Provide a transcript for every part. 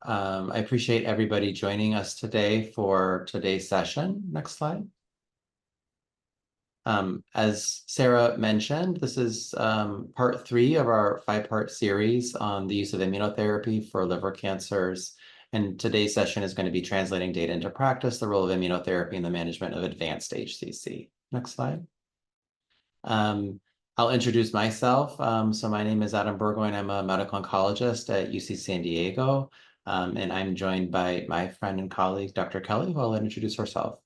I appreciate everybody joining us today for today's session. Next slide. As Sarah mentioned, this is part 3 of our 5-part series on the use of immunotherapy for liver cancers. And today's session is going to be translating data into practice, the role of immunotherapy in the management of advanced HCC. Next slide. I'll introduce myself. So my name is Adam Burgoyne. I'm a medical oncologist at UC San Diego. And I'm joined by my friend and colleague, Dr. Kelly, who I'll let introduce herself.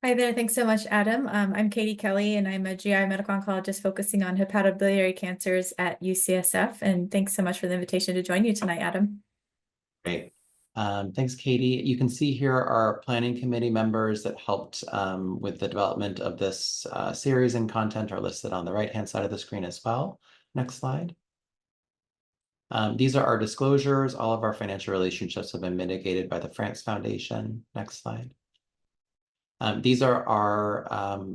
Hi there. Thanks so much, Adam. I'm Katie Kelly, and I'm a GI medical oncologist focusing on hepatobiliary cancers at UCSF. And thanks so much for the invitation to join you tonight, Adam. Great. Thanks, Katie. You can see here our planning committee members that helped with the development of this series and content are listed on the right-hand side of the screen as well. Next slide. These are our disclosures. All of our financial relationships have been mitigated by the France Foundation. Next slide. These are our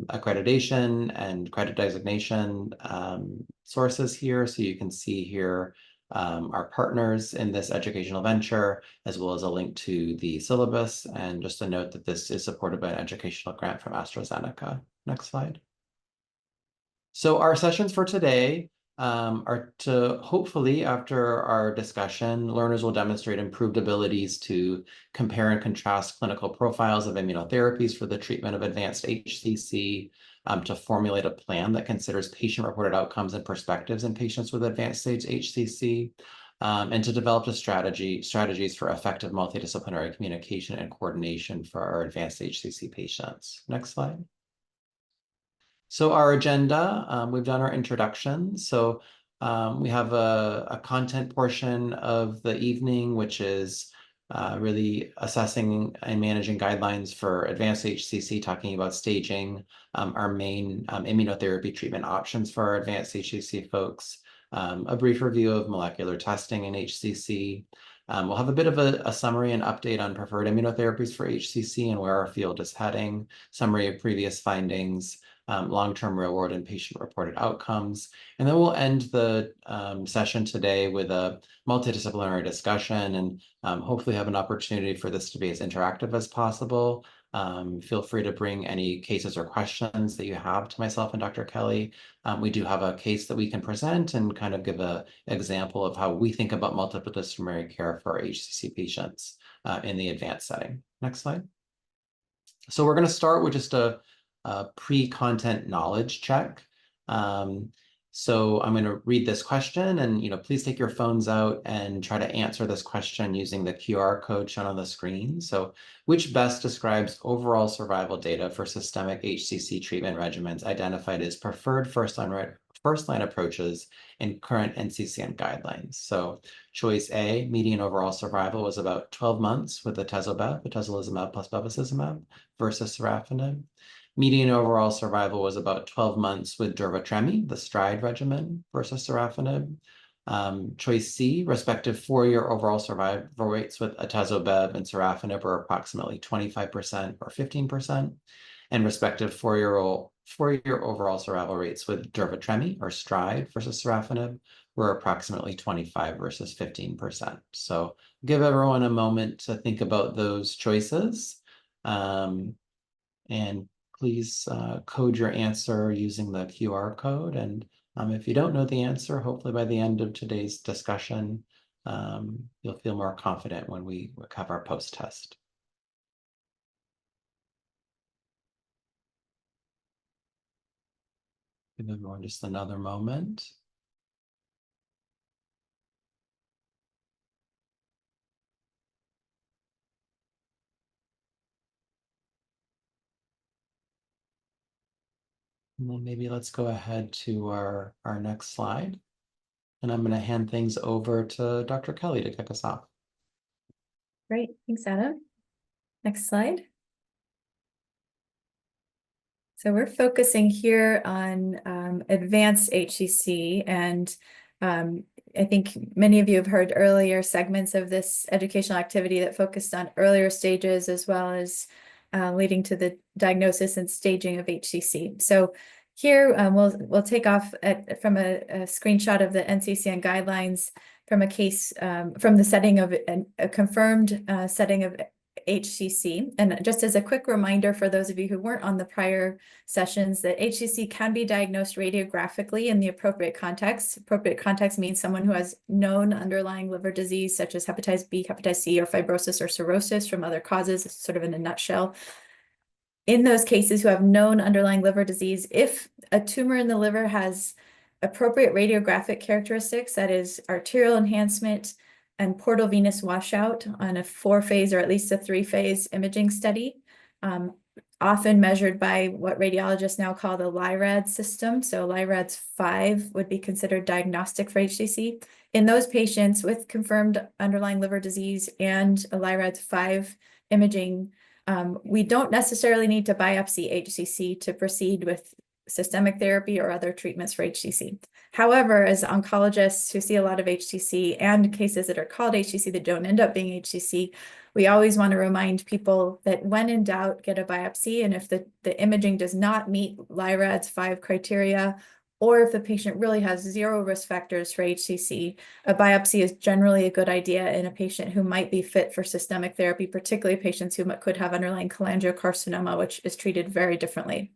accreditation and credit designation sources here. So you can see here our partners in this educational venture, as well as a link to the syllabus. And just a note that this is supported by an educational grant from AstraZeneca. Next slide. So our sessions for today are to hopefully, after our discussion, learners will demonstrate improved abilities to compare and contrast clinical profiles of immunotherapies for the treatment of advanced HCC, to formulate a plan that considers patient-reported outcomes and perspectives in patients with advanced stage HCC, and to develop strategies for effective multidisciplinary communication and coordination for our advanced HCC patients. Next slide. So our agenda, we've done our introduction. So we have a content portion of the evening, which is really assessing and managing guidelines for advanced HCC, talking about staging, our main immunotherapy treatment options for our advanced HCC folks, a brief review of molecular testing in HCC. We'll have a bit of a summary and update on preferred immunotherapies for HCC and where our field is heading, summary of previous findings, long-term real-world and patient-reported outcomes. And then we'll end the session today with a multidisciplinary discussion and hopefully have an opportunity for this to be as interactive as possible. Feel free to bring any cases or questions that you have to myself and Dr. Kelly. We do have a case that we can present and kind of give an example of how we think about multidisciplinary care for our HCC patients in the advanced setting. Next slide. So we're going to start with just a pre-content knowledge check. So I'm going to read this question and, please take your phones out and try to answer this question using the QR code shown on the screen. So which best describes overall survival data for systemic HCC treatment regimens identified as preferred first-line approaches in current NCCN guidelines? So choice A, median overall survival was about 12 months with atezolizumab plus bevacizumab versus sorafenib. Median overall survival was about 12 months with durvalumab, the STRIDE regimen, versus sorafenib. Choice C, respective 4-year overall survival rates with atezo-bev and sorafenib were approximately 25% or 15%, and respective 4-year overall survival rates with durvalumab or STRIDE versus sorafenib were approximately 25 versus 15%. So give everyone a moment to think about those choices. And please code your answer using the QR code. And if you don't know the answer, hopefully by the end of today's discussion, you'll feel more confident when we have our post-test. Give everyone just another moment. And then maybe let's go ahead to our next slide. And I'm going to hand things over to Dr. Kelly to kick us off. Great. Thanks, Adam. Next slide. So we're focusing here on advanced HCC, and I think many of you have heard earlier segments of this educational activity that focused on earlier stages as well as leading to the diagnosis and staging of HCC. So here we'll take off from a screenshot of the NCCN guidelines, from a case from the setting of a confirmed setting of HCC. And just as a quick reminder for those of you who weren't on the prior sessions, that HCC can be diagnosed radiographically in the appropriate context. Appropriate context means someone who has known underlying liver disease, such as hepatitis B, hepatitis C, or fibrosis or cirrhosis from other causes, sort of in a nutshell. In those cases who have known underlying liver disease, if a tumor in the liver has appropriate radiographic characteristics, that is arterial enhancement and portal venous washout on a 4-phase or at least a 3-phase imaging study, often measured by what radiologists now call the LIRAD system. So LIRADS 5 would be considered diagnostic for HCC. In those patients with confirmed underlying liver disease and a LIRADS 5 imaging, we don't necessarily need to biopsy HCC to proceed with systemic therapy or other treatments for HCC. However, as oncologists who see a lot of HCC and cases that are called HCC that don't end up being HCC, we always want to remind people that when in doubt, get a biopsy. And if the imaging does not meet LIRADS 5 criteria, or if the patient really has 0 risk factors for HCC, a biopsy is generally a good idea in a patient who might be fit for systemic therapy, particularly patients who could have underlying cholangiocarcinoma, which is treated very differently.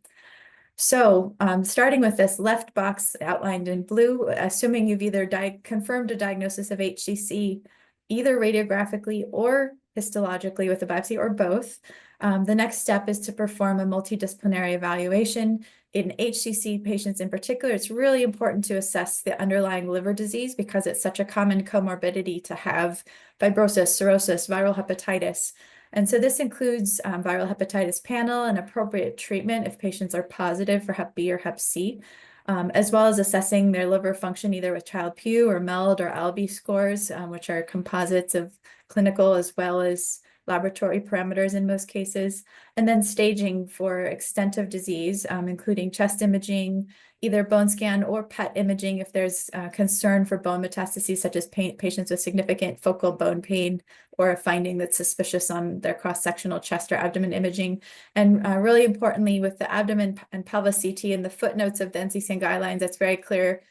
So starting with this left box outlined in blue, assuming you've either confirmed a diagnosis of HCC, either radiographically or histologically with a biopsy or both, the next step is to perform a multidisciplinary evaluation. In HCC patients in particular, it's really important to assess the underlying liver disease because it's such a common comorbidity to have fibrosis, cirrhosis, viral hepatitis. And so this includes viral hepatitis panel and appropriate treatment if patients are positive for Hep B or Hep C, as well as assessing their liver function either with Child-Pugh or MELD or ALB scores, which are composites of clinical as well as laboratory parameters in most cases, and then staging for extent of disease, including chest imaging, either bone scan or PET imaging if there's concern for bone metastases, such as patients with significant focal bone pain or a finding that's suspicious on their cross-sectional chest or abdomen imaging. And really importantly, with the abdomen and pelvis CT in the footnotes of the NCCN guidelines, it's very clear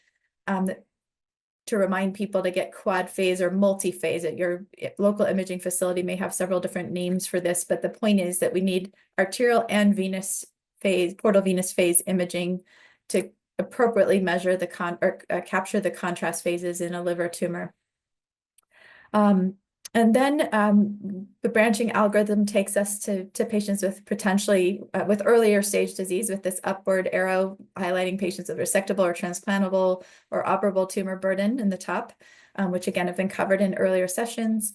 to remind people to get quad phase or multi-phase. At your local imaging facility may have several different names for this, but the point is that we need arterial and venous phase, portal venous phase imaging to appropriately measure the capture the contrast phases in a liver tumor. And then the branching algorithm takes us to patients with potentially with earlier stage disease, with this upward arrow highlighting patients with resectable or transplantable or operable tumor burden in the top, which again have been covered in earlier sessions.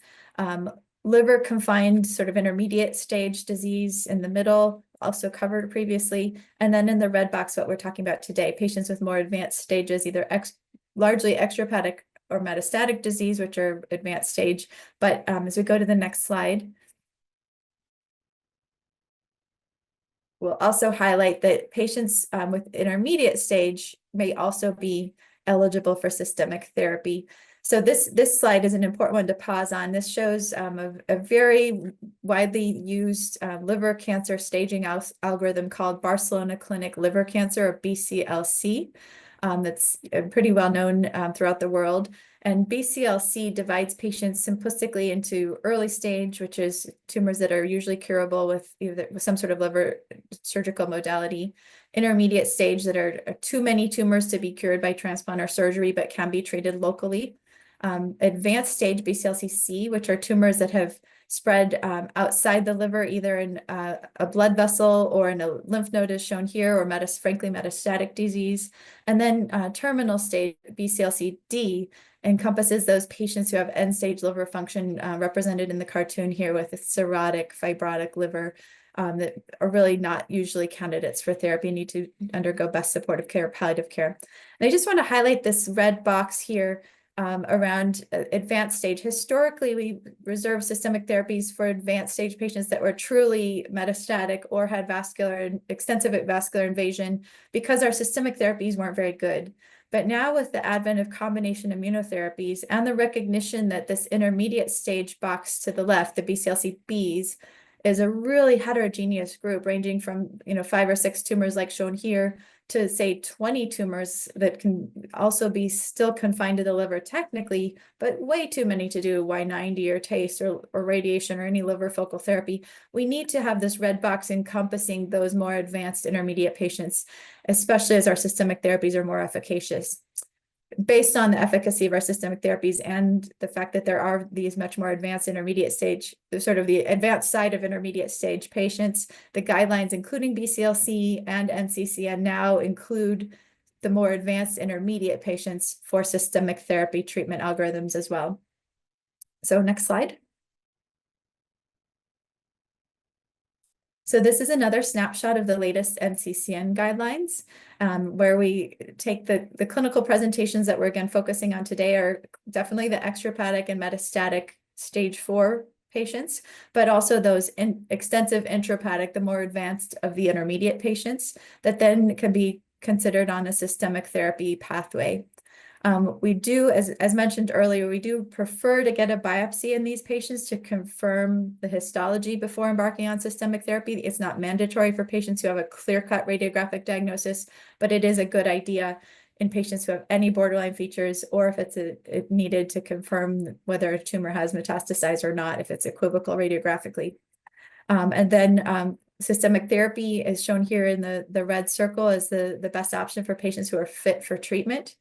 Liver confined sort of intermediate stage disease in the middle, also covered previously. And then in the red box, what we're talking about today, patients with more advanced stages, either largely extrahepatic or metastatic disease, which are advanced stage. But as we go to the next slide, we'll also highlight that patients with intermediate stage may also be eligible for systemic therapy. So this slide is an important one to pause on. This shows a very widely used liver cancer staging algorithm called Barcelona Clinic Liver Cancer, or BCLC. That's pretty well known throughout the world. And BCLC divides patients simplistically into early stage, which is tumors that are usually curable with some sort of liver surgical modality, intermediate stage that are too many tumors to be cured by transplant or surgery, but can be treated locally, advanced stage BCLC-C, which are tumors that have spread outside the liver, either in a blood vessel or in a lymph node as shown here, or frankly metastatic disease. And then terminal stage BCLC-D encompasses those patients who have end-stage liver function represented in the cartoon here with a cirrhotic, fibrotic liver that are really not usually candidates for therapy and need to undergo best supportive care, palliative care. And I just want to highlight this red box here around advanced stage. Historically, we reserved systemic therapies for advanced stage patients that were truly metastatic or had extensive vascular invasion because our systemic therapies weren't very good. But now with the advent of combination immunotherapies and the recognition that this intermediate stage box to the left, the BCLC-Bs, is a really heterogeneous group ranging from 5 or 6 tumors like shown here to say 20 tumors that can also be still confined to the liver technically, but way too many to do Y90 or TACE or radiation or any liver focal therapy. We need to have this red box encompassing those more advanced intermediate patients, especially as our systemic therapies are more efficacious. Based on the efficacy of our systemic therapies and the fact that there are these much more advanced intermediate stage, sort of the advanced side of intermediate stage patients, the guidelines, including BCLC and NCCN, now include the more advanced intermediate patients for systemic therapy treatment algorithms as well. So next slide. So this is another snapshot of the latest NCCN guidelines, where we take the clinical presentations that we're again focusing on today are definitely the extrahepatic and metastatic stage 4 patients, but also those extensive intrahepatic, the more advanced of the intermediate patients that then can be considered on a systemic therapy pathway. We do, as mentioned earlier, we do prefer to get a biopsy in these patients to confirm the histology before embarking on systemic therapy. It's not mandatory for patients who have a clear-cut radiographic diagnosis, but it is a good idea in patients who have any borderline features, or if it's needed to confirm whether a tumor has metastasized or not, if it's equivocal radiographically. And then systemic therapy is shown here in the red circle as the best option for patients who are fit for treatment.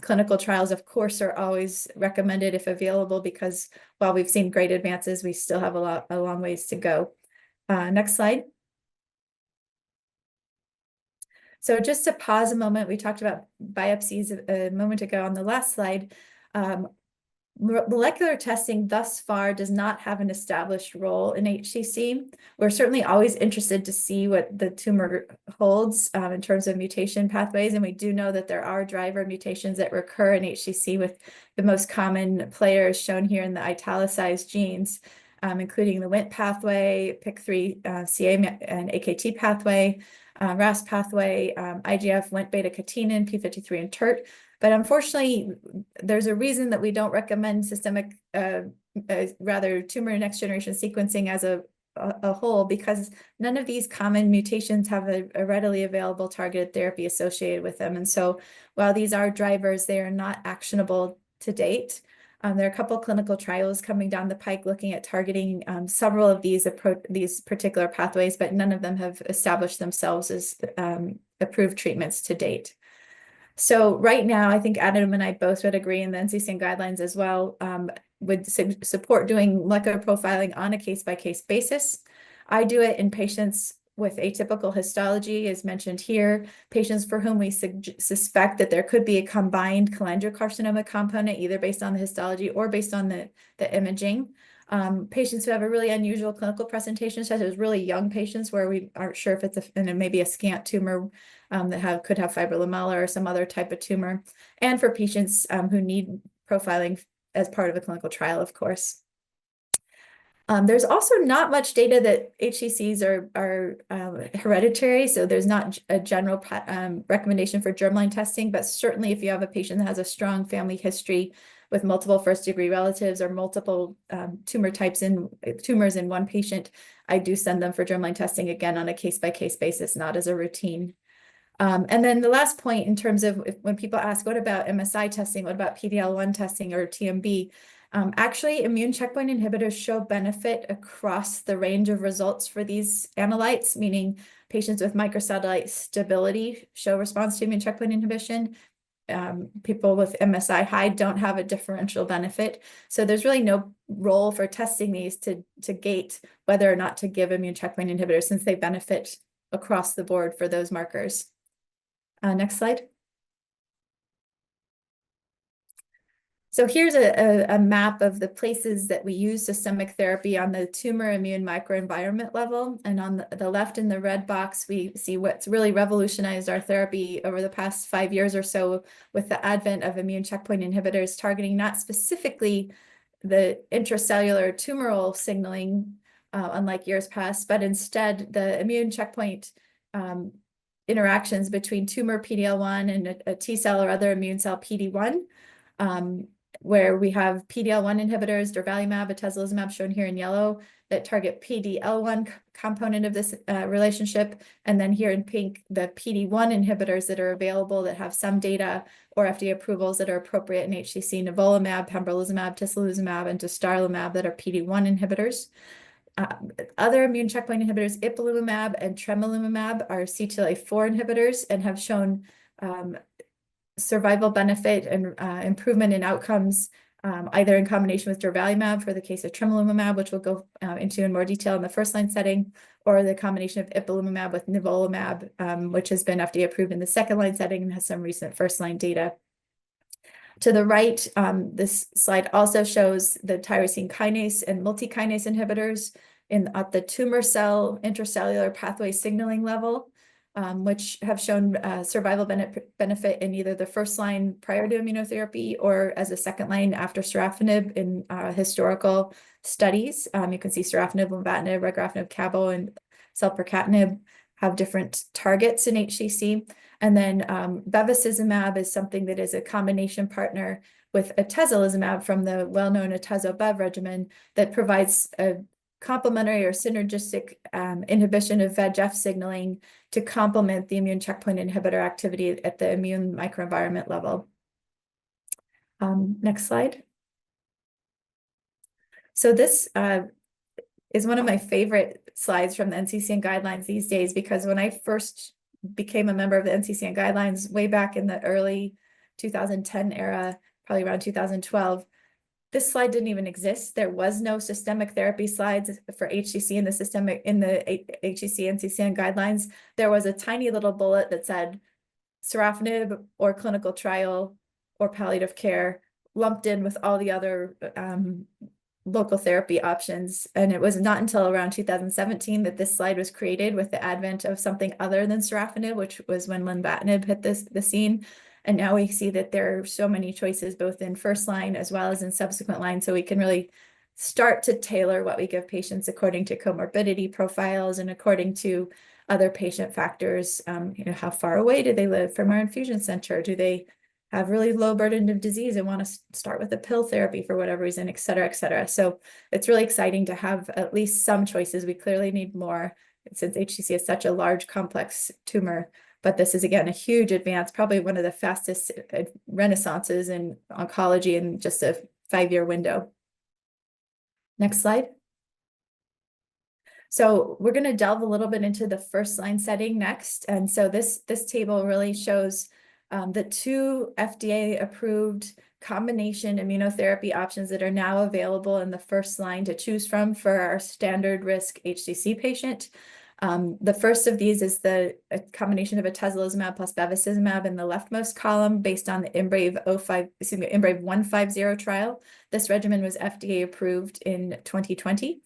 Clinical trials, of course, are always recommended if available, because while we've seen great advances, we still have a long ways to go. Next slide. So just to pause a moment, we talked about biopsies a moment ago on the last slide. Molecular testing thus far does not have an established role in HCC. We're certainly always interested to see what the tumor holds in terms of mutation pathways, and we do know that there are driver mutations that recur in HCC, with the most common players shown here in the italicized genes, including the Wnt pathway, PIK3CA and AKT pathway, RAS pathway, IGF, Wnt beta-catenin, P53, and TERT. But unfortunately, there's a reason that we don't recommend systemic, rather tumor next generation sequencing as a whole, because none of these common mutations have a readily available targeted therapy associated with them. And so while these are drivers, they are not actionable to date. There are a couple of clinical trials coming down the pike looking at targeting several of these particular pathways, but none of them have established themselves as approved treatments to date. So right now, I think Adam and I both would agree, and the NCCN guidelines as well, would support doing molecular profiling on a case-by-case basis. I do it in patients with atypical histology, as mentioned here, patients for whom we suspect that there could be a combined cholangiocarcinoma component, either based on the histology or based on the imaging. Patients who have a really unusual clinical presentation, such as really young patients where we aren't sure if it's maybe a scant tumor that could have fibrolamellar or some other type of tumor, and for patients who need profiling as part of a clinical trial, of course. There's also not much data that HCCs are hereditary, so there's not a general recommendation for germline testing, but certainly if you have a patient that has a strong family history with multiple first-degree relatives or multiple tumors in one patient, I do send them for germline testing, again, on a case-by-case basis, not as a routine. And then the last point in terms of when people ask, what about MSI testing? What about PD-L1 testing or TMB? Actually, immune checkpoint inhibitors show benefit across the range of results for these analytes, meaning patients with microsatellite stability show response to immune checkpoint inhibition. People with MSI high don't have a differential benefit. So there's really no role for testing these to gate whether or not to give immune checkpoint inhibitors, since they benefit across the board for those markers. Next slide. So here's a map of the places that we use systemic therapy on the tumor immune microenvironment level. And on the left in the red box, we see what's really revolutionized our therapy over the past 5 years or so with the advent of immune checkpoint inhibitors targeting not specifically the intracellular tumoral signaling, unlike years past, but instead the immune checkpoint interactions between tumor PD-L1 and a T cell or other immune cell PD-1. where we have PD-L1 inhibitors, durvalumab, atezolizumab shown here in yellow, that target PD-L1 component of this relationship. And then here in pink, the PD-1 inhibitors that are available that have some data or FDA approvals that are appropriate in HCC, nivolumab, pembrolizumab, tislelizumab, and dostarlimab that are PD-1 inhibitors. Other immune checkpoint inhibitors, ipilimumab and tremelimumab, are CTLA-4 inhibitors and have shown survival benefit and improvement in outcomes, either in combination with durvalumab for the case of tremelimumab, which we'll go into in more detail in the first-line setting, or the combination of ipilimumab with nivolumab, which has been FDA approved in the second-line setting and has some recent first-line data. To the right, this slide also shows the tyrosine kinase and multi-kinase inhibitors at the tumor cell intracellular pathway signaling level, which have shown survival benefit in either the first line prior to immunotherapy or as a second line after sorafenib in historical studies. You can see sorafenib, lenvatinib, regorafenib, cabo, and selpercatinib have different targets in HCC. And then bevacizumab is something that is a combination partner with atezolizumab from the well-known atezo-bev regimen that provides a complementary or synergistic inhibition of VEGF signaling to complement the immune checkpoint inhibitor activity at the immune microenvironment level. Next slide. So this is one of my favorite slides from the NCCN guidelines these days, because when I first became a member of the NCCN guidelines way back in the early 2010 era, probably around 2012, this slide didn't even exist. There was no systemic therapy slides for HCC in the HCC NCCN guidelines. There was a tiny little bullet that said sorafenib or clinical trial or palliative care lumped in with all the other local therapy options. And it was not until around 2017 that this slide was created with the advent of something other than sorafenib, which was when lenvatinib hit the scene. And now we see that there are so many choices, both in first line as well as in subsequent line. So we can really start to tailor what we give patients according to comorbidity profiles and according to other patient factors. How far away do they live from our infusion center? Do they have really low burden of disease and want to start with a pill therapy for whatever reason, et cetera, et cetera. So it's really exciting to have at least some choices. We clearly need more since HCC is such a large, complex tumor. But this is, again, a huge advance, probably one of the fastest renaissances in oncology in just a 5-year window. Next slide. So we're going to delve a little bit into the first line setting next. And so this table really shows the 2 FDA-approved combination immunotherapy options that are now available in the first line to choose from for our standard risk HCC patient. The first of these is a combination of atezolizumab plus bevacizumab in the leftmost column based on the IMbrave 150 trial. This regimen was FDA approved in 2020.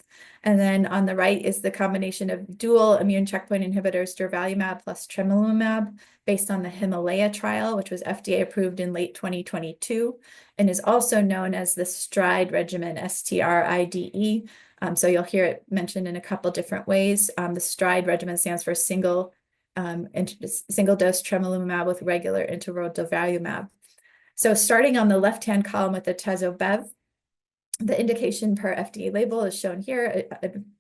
And then on the right is the combination of dual immune checkpoint inhibitors, durvalumab plus tremelimumab, based on the Himalaya trial, which was FDA approved in late 2022, and is also known as the STRIDE regimen, STRIDE. So you'll hear it mentioned in a couple different ways. The STRIDE regimen stands for single dose tremelimumab with regular interval durvalumab. So starting on the left-hand column with the atezo-bev, the indication per FDA label is shown here,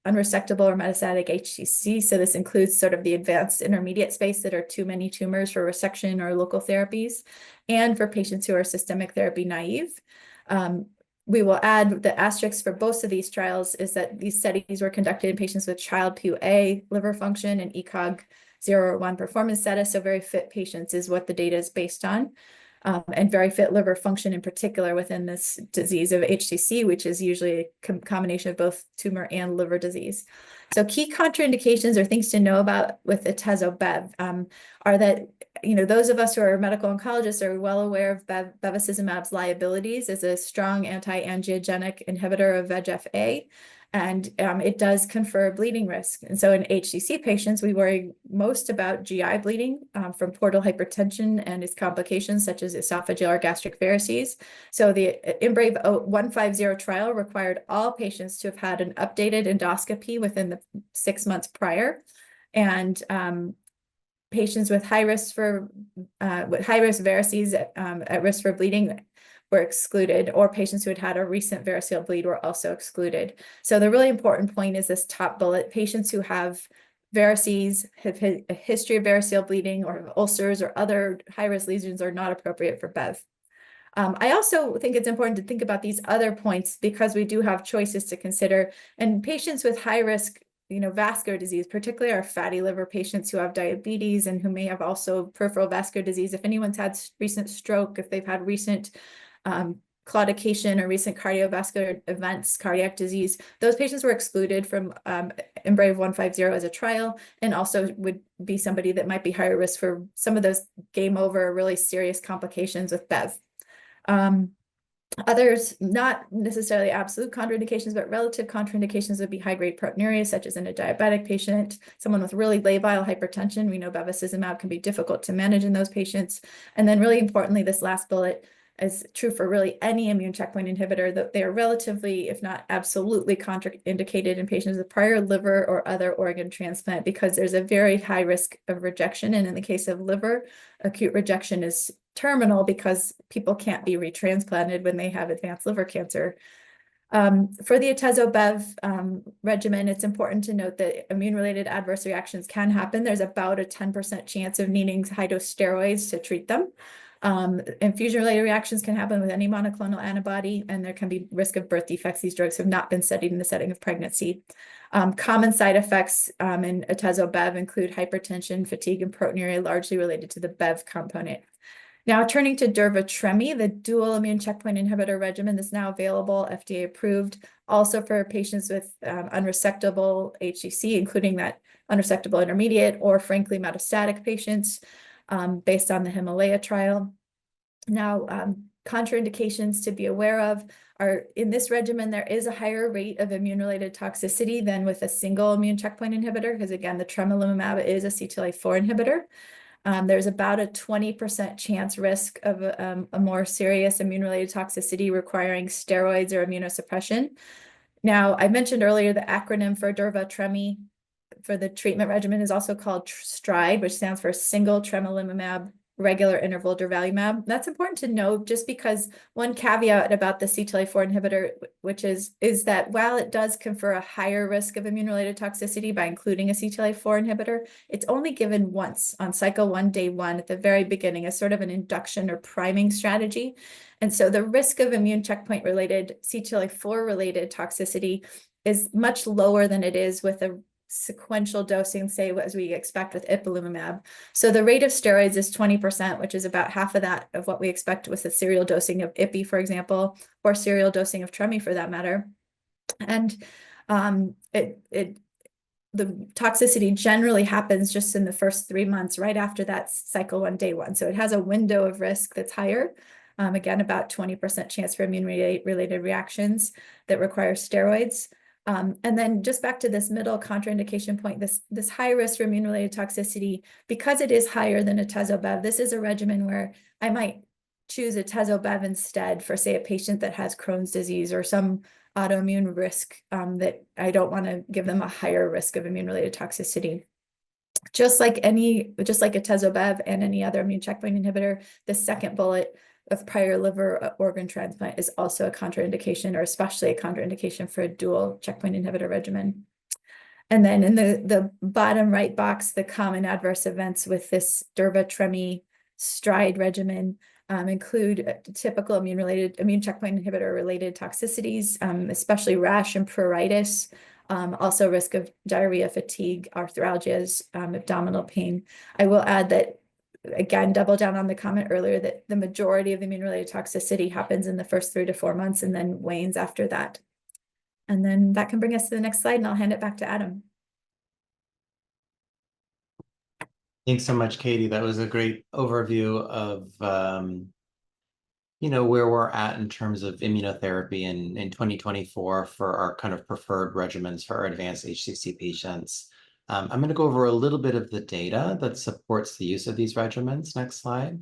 unresectable or metastatic HCC. So this includes sort of the advanced intermediate space that are too many tumors for resection or local therapies, and for patients who are systemic therapy naive. We will add the asterisk for both of these trials is that these studies were conducted in patients with Child-Pugh liver function and ECOG 0 or 1 performance status. So very fit patients is what the data is based on. And very fit liver function in particular within this disease of HCC, which is usually a combination of both tumor and liver disease. So key contraindications or things to know about with atezo-bev are that, those of us who are medical oncologists are well aware of bevacizumab's liabilities as a strong anti-angiogenic inhibitor of VEGF-A. And it does confer bleeding risk. And so in HCC patients, we worry most about GI bleeding from portal hypertension and its complications such as esophageal or gastric varices. So the IMbrave 150 trial required all patients to have had an updated endoscopy within the 6 months prior. And patients with high risk varices at risk for bleeding were excluded, or patients who had had a recent variceal bleed were also excluded. So the really important point is this top bullet: patients who have varices, have a history of variceal bleeding, or have ulcers or other high-risk lesions are not appropriate for BEV. I also think it's important to think about these other points because we do have choices to consider. And patients with high risk, vascular disease, particularly our fatty liver patients who have diabetes and who may have also peripheral vascular disease, if anyone's had recent stroke, if they've had recent claudication or recent cardiovascular events, cardiac disease, those patients were excluded from EMBRAVE 150 as a trial, and also would be somebody that might be higher risk for some of those game over, really serious complications with BEV. Others, not necessarily absolute contraindications, but relative contraindications would be high-grade proteinuria, such as in a diabetic patient, someone with really labile hypertension. We know bevacizumab can be difficult to manage in those patients. And then really importantly, this last bullet is true for really any immune checkpoint inhibitor, that they are relatively, if not absolutely, contraindicated in patients with prior liver or other organ transplant, because there's a very high risk of rejection. And in the case of liver, acute rejection is terminal because people can't be retransplanted when they have advanced liver cancer. For the atezo-bev regimen, it's important to note that immune-related adverse reactions can happen. There's about a 10% chance of needing high-dose steroids to treat them. Infusion-related reactions can happen with any monoclonal antibody, and there can be risk of birth defects. These drugs have not been studied in the setting of pregnancy. Common side effects in atezo-bev include hypertension, fatigue, and proteinuria, largely related to the BEV component. Now, turning to durva-tremi, the dual immune checkpoint inhibitor regimen is now available, FDA approved, also for patients with unresectable HCC, including that unresectable intermediate or frankly metastatic patients, based on the Himalaya trial. Now, contraindications to be aware of are, in this regimen, there is a higher rate of immune-related toxicity than with a single immune checkpoint inhibitor, because again, the tremelimumab is a CTLA-4 inhibitor. There's about a 20% chance risk of a more serious immune-related toxicity requiring steroids or immunosuppression. Now, I mentioned earlier the acronym for durva-tremi for the treatment regimen is also called STRIDE, which stands for single tremelimumab regular interval durvalumab. That's important to know, just because one caveat about the CTLA-4 inhibitor, which is that while it does confer a higher risk of immune-related toxicity by including a CTLA-4 inhibitor, it's only given once on cycle 1, day 1 at the very beginning as sort of an induction or priming strategy. And so the risk of immune checkpoint related CTLA-4 related toxicity is much lower than it is with a sequential dosing, say, as we expect with ipilimumab. So the rate of steroids is 20%, which is about half of that of what we expect with the serial dosing of ipi, for example, or serial dosing of tremi for that matter. And the toxicity generally happens just in the first 3 months, right after that cycle 1, day 1. So it has a window of risk that's higher. Again, about 20% chance for immune-related reactions that require steroids. And then just back to this middle contraindication point, this high risk for immune-related toxicity, because it is higher than atezo-bev, this is a regimen where I might choose atezo-bev instead for, say, a patient that has Crohn's disease or some autoimmune risk that I don't want to give them a higher risk of immune-related toxicity. Just like atezo-bev and any other immune checkpoint inhibitor, the second bullet of prior liver organ transplant is also a contraindication, or especially a contraindication for a dual checkpoint inhibitor regimen. And then in the bottom right box, the common adverse events with this durva-tremi STRIDE regimen include typical immune checkpoint inhibitor related toxicities, especially rash and pruritus, also risk of diarrhea, fatigue, arthralgias, abdominal pain. I will add that, again, double down on the comment earlier that the majority of the immune-related toxicity happens in the first 3 to 4 months and then wanes after that. And then that can bring us to the next slide, and I'll hand it back to Adam. Thanks so much, Katie. That was a great overview of where we're at in terms of immunotherapy in 2024 for our kind of preferred regimens for our advanced HCC patients. I'm going to go over a little bit of the data that supports the use of these regimens. Next slide.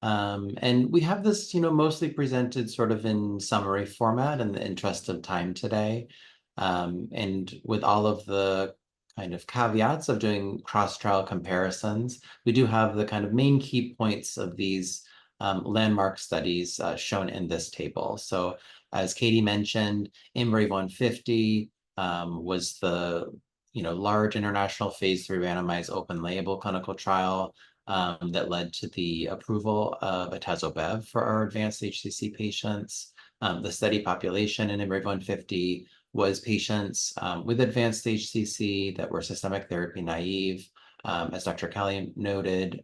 And we have this, mostly presented sort of in summary format in the interest of time today. And with all of the kind of caveats of doing cross-trial comparisons, we do have the kind of main key points of these landmark studies shown in this table. So as Katie mentioned, IMbrave 150 was the large international phase 3 randomized open label clinical trial that led to the approval of atezo-bev for our advanced HCC patients. The study population in IMbrave 150 was patients with advanced HCC that were systemic therapy naive. As Dr. Kelly noted,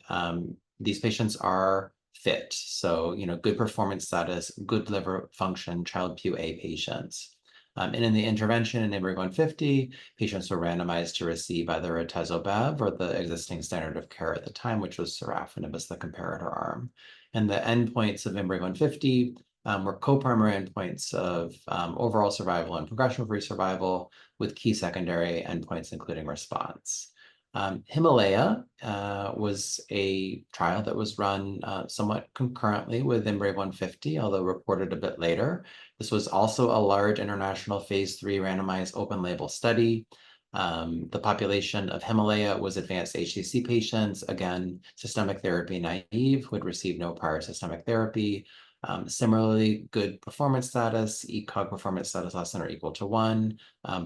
these patients are fit, so good performance status, good liver function, Child-Pugh A patients. And in the intervention in IMbrave 150, patients were randomized to receive either atezo-bev or the existing standard of care at the time, which was sorafenib as the comparator arm. And the endpoints of IMbrave 150 were co-primary endpoints of overall survival and progression-free survival, with key secondary endpoints including response. Himalaya was a trial that was run somewhat concurrently with IMbrave 150, although reported a bit later. This was also a large international phase 3 randomized open label study. The population of Himalaya was advanced HCC patients, again, systemic therapy naive, who had received no prior systemic therapy. Similarly, good performance status, ECOG performance status less than or equal to 1,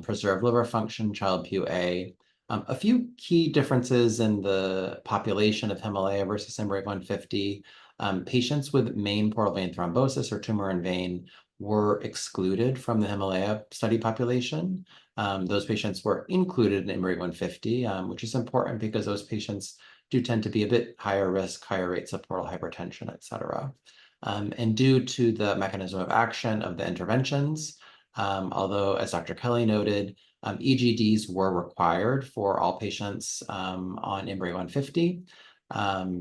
preserved liver function, Child-Pugh A. A few key differences in the population of Himalaya versus IMbrave 150. Patients with main portal vein thrombosis or tumor in vein were excluded from the Himalaya study population. Those patients were included in IMbrave 150, which is important because those patients do tend to be a bit higher risk, higher rates of portal hypertension, et cetera. And due to the mechanism of action of the interventions, although, as Dr. Kelly noted, EGDs were required for all patients on IMbrave 150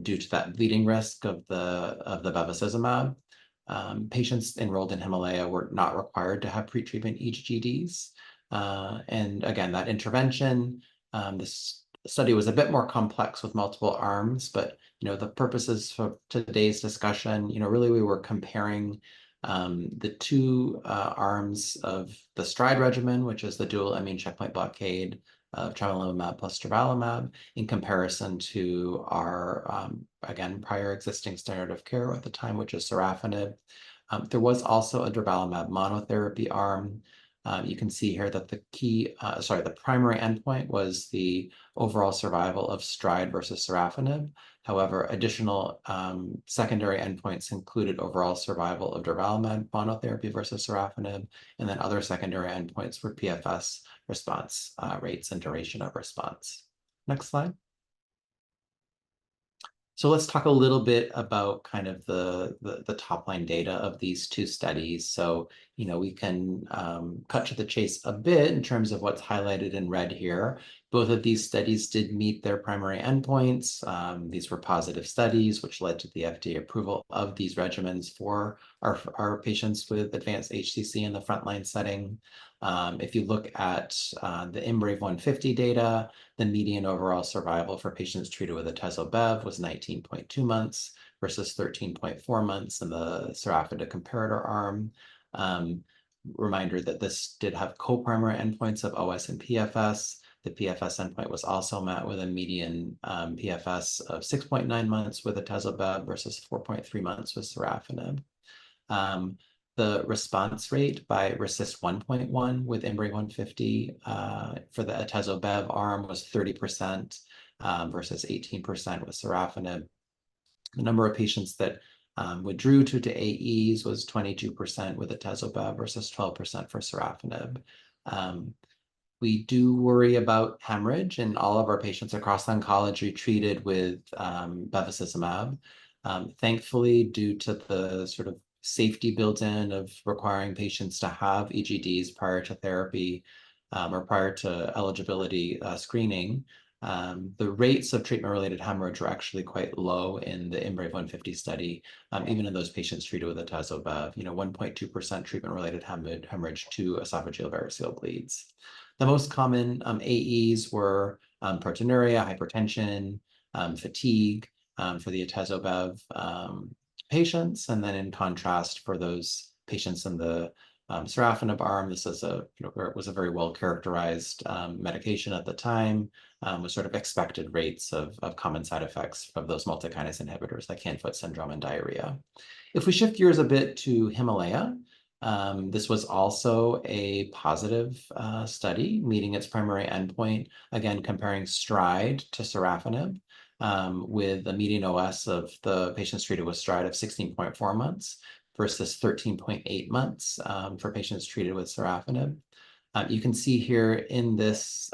due to that bleeding risk of the bevacizumab. Patients enrolled in Himalaya were not required to have pretreatment EGDs. And again, that intervention, this study was a bit more complex with multiple arms, but the purposes for today's discussion, really we were comparing the two arms of the STRIDE regimen, which is the dual immune checkpoint blockade of tremelimumab plus durvalumab, in comparison to our, again, prior existing standard of care at the time, which is sorafenib. There was also a durvalumab monotherapy arm. You can see here that the primary endpoint was the overall survival of STRIDE versus sorafenib. However, additional secondary endpoints included overall survival of durvalumab monotherapy versus sorafenib, and then other secondary endpoints were PFS response rates and duration of response. Next slide. So let's talk a little bit about kind of the top line data of these two studies. So, we can cut to the chase a bit in terms of what's highlighted in red here. Both of these studies did meet their primary endpoints. These were positive studies, which led to the FDA approval of these regimens for our patients with advanced HCC in the frontline setting. If you look at the IMbrave 150 data, the median overall survival for patients treated with atezo-bev was 19.2 months versus 13.4 months in the sorafenib comparator arm. Reminder that this did have co-primary endpoints of OS and PFS. The PFS endpoint was also met with a median PFS of 6.9 months with atezo-bev versus 4.3 months with sorafenib. The response rate by RECIST 1.1 with IMbrave 150 for the atezo-bev arm was 30% versus 18% with sorafenib. The number of patients that withdrew due to AEs was 22% with atezo-bev versus 12% for sorafenib. We do worry about hemorrhage in all of our patients across oncology treated with bevacizumab. Thankfully, due to the sort of safety built in of requiring patients to have EGDs prior to therapy or prior to eligibility screening, the rates of treatment-related hemorrhage were actually quite low in the IMbrave 150 study, even in those patients treated with atezo-bev, 1.2% treatment-related hemorrhage to esophageal variceal bleeds. The most common AEs were proteinuria, hypertension, fatigue for the atezo-bev patients, and then in contrast for those patients in the sorafenib arm. This is was a very well characterized medication at the time, with sort of expected rates of common side effects of those multikinase inhibitors like hand-foot syndrome and diarrhea. If we shift gears a bit to Himalaya, this was also a positive study meeting its primary endpoint, again, comparing STRIDE to sorafenib, with a median OS of the patients treated with STRIDE of 16.4 months versus 13.8 months for patients treated with sorafenib. You can see here in this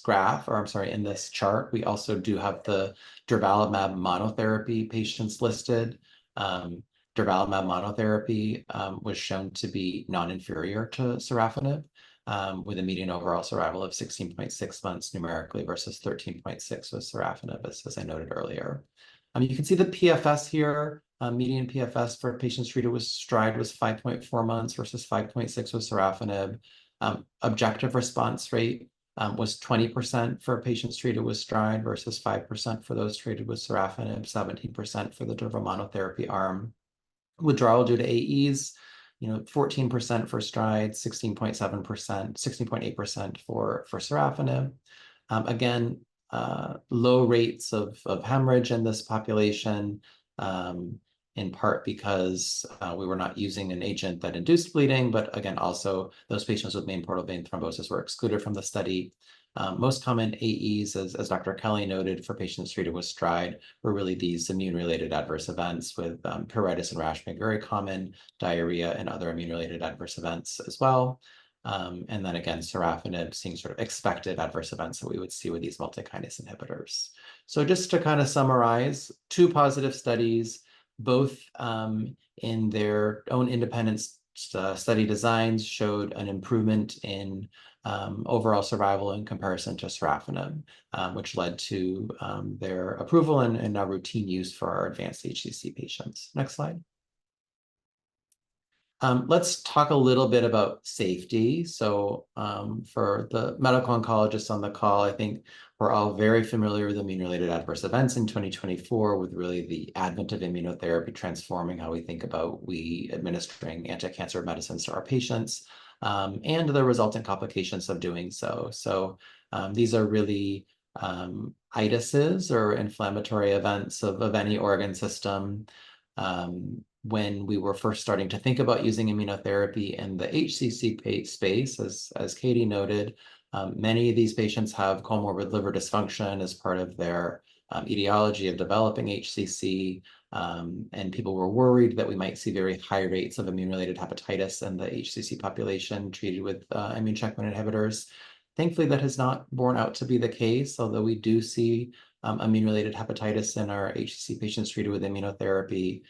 graph, or I'm sorry, in this chart, we also do have the durvalumab monotherapy patients listed. Durvalumab monotherapy was shown to be non-inferior to sorafenib, with a median overall survival of 16.6 months numerically versus 13.6 with sorafenib, as I noted earlier. You can see the PFS here. Median PFS for patients treated with STRIDE was 5.4 months versus 5.6 with sorafenib. Objective response rate was 20% for patients treated with STRIDE versus 5% for those treated with sorafenib, 17% for the durva monotherapy arm. Withdrawal due to AEs, 14% for STRIDE, 16.7%, 16.8% for sorafenib. Again, low rates of hemorrhage in this population, in part because we were not using an agent that induced bleeding, but again, also those patients with main portal vein thrombosis were excluded from the study. Most common AEs, as Dr. Kelly noted, for patients treated with STRIDE were really these immune-related adverse events, with pruritus and rash being very common, diarrhea and other immune-related adverse events as well. And then again, sorafenib seeing sort of expected adverse events that we would see with these multikinase inhibitors. So just to kind of summarize, 2 positive studies, both in their own independent study designs showed an improvement in overall survival in comparison to sorafenib, which led to their approval and now routine use for our advanced HCC patients. Next slide. Let's talk a little bit about safety. So for the medical oncologists on the call, I think we're all very familiar with immune-related adverse events in 2024, with really the advent of immunotherapy transforming how we think about administering anti-cancer medicines to our patients, and the resultant complications of doing so. So these are really itises or inflammatory events of any organ system. When we were first starting to think about using immunotherapy in the HCC space, as Katie noted, many of these patients have comorbid liver dysfunction as part of their etiology of developing HCC, and people were worried that we might see very high rates of immune-related hepatitis in the HCC population treated with immune checkpoint inhibitors. Thankfully, that has not borne out to be the case, although we do see immune-related hepatitis in our HCC patients treated with immunotherapy.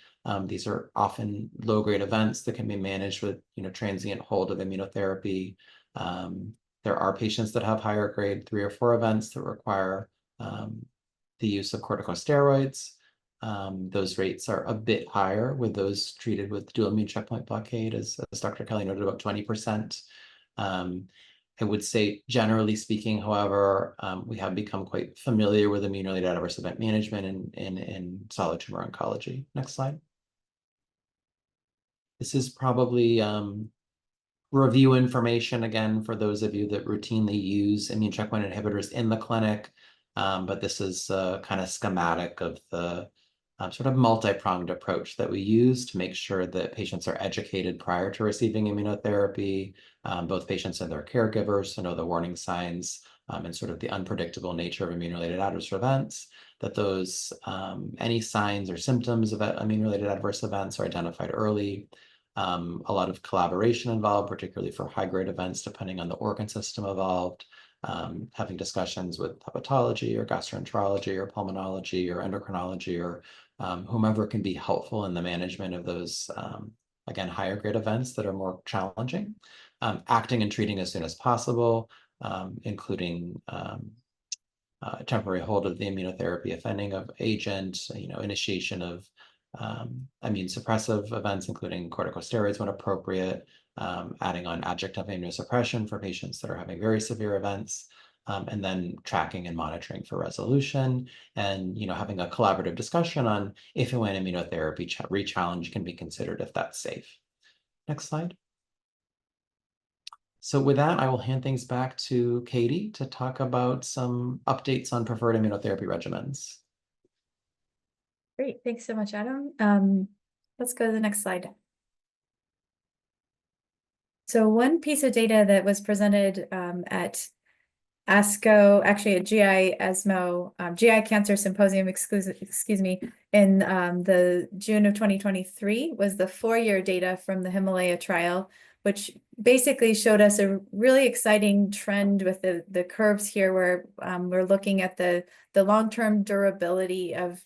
These are often low-grade events that can be managed with transient hold of immunotherapy. There are patients that have higher grade 3 or 4 events that require the use of corticosteroids. Those rates are a bit higher with those treated with dual immune checkpoint blockade, as Dr. Kelly noted, about 20%. I would say, generally speaking, however, we have become quite familiar with immune-related adverse event management in solid tumor oncology. Next slide. This is probably review information, again, for those of you that routinely use immune checkpoint inhibitors in the clinic, but this is kind of schematic of the sort of multi-pronged approach that we use to make sure that patients are educated prior to receiving immunotherapy, both patients and their caregivers to know the warning signs and sort of the unpredictable nature of immune-related adverse events, that those any signs or symptoms of immune-related adverse events are identified early. A lot of collaboration involved, particularly for high-grade events, depending on the organ system involved. Having discussions with hepatology or gastroenterology or pulmonology or endocrinology or whomever can be helpful in the management of those, again, higher grade events that are more challenging. Acting and treating as soon as possible, including temporary hold of the immunotherapy offending of agent, initiation of immune suppressive events, including corticosteroids when appropriate, adding on adjunctive immunosuppression for patients that are having very severe events, and then tracking and monitoring for resolution, and having a collaborative discussion on if and when immunotherapy re-challenge can be considered if that's safe. Next slide. So with that, I will hand things back to Katie to talk about some updates on preferred immunotherapy regimens. Great, thanks so much, Adam. Let's go to the next slide. So one piece of data that was presented at ASCO, actually at GI Cancer Symposium, excuse me, in the June of 2023 was the 4-year data from the Himalaya trial, which basically showed us a really exciting trend with the curves here, where we're looking at the long-term durability of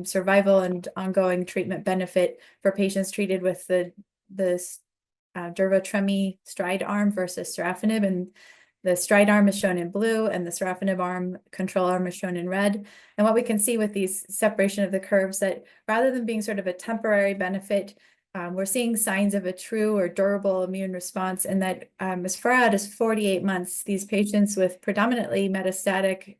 survival and ongoing treatment benefit for patients treated with the durva-tremi stride arm versus sorafenib, and the stride arm is shown in blue and the sorafenib arm, control arm, is shown in red. And what we can see with these separation of the curves, that rather than being sort of a temporary benefit, we're seeing signs of a true or durable immune response, and that as far out as 48 months, these patients with predominantly metastatic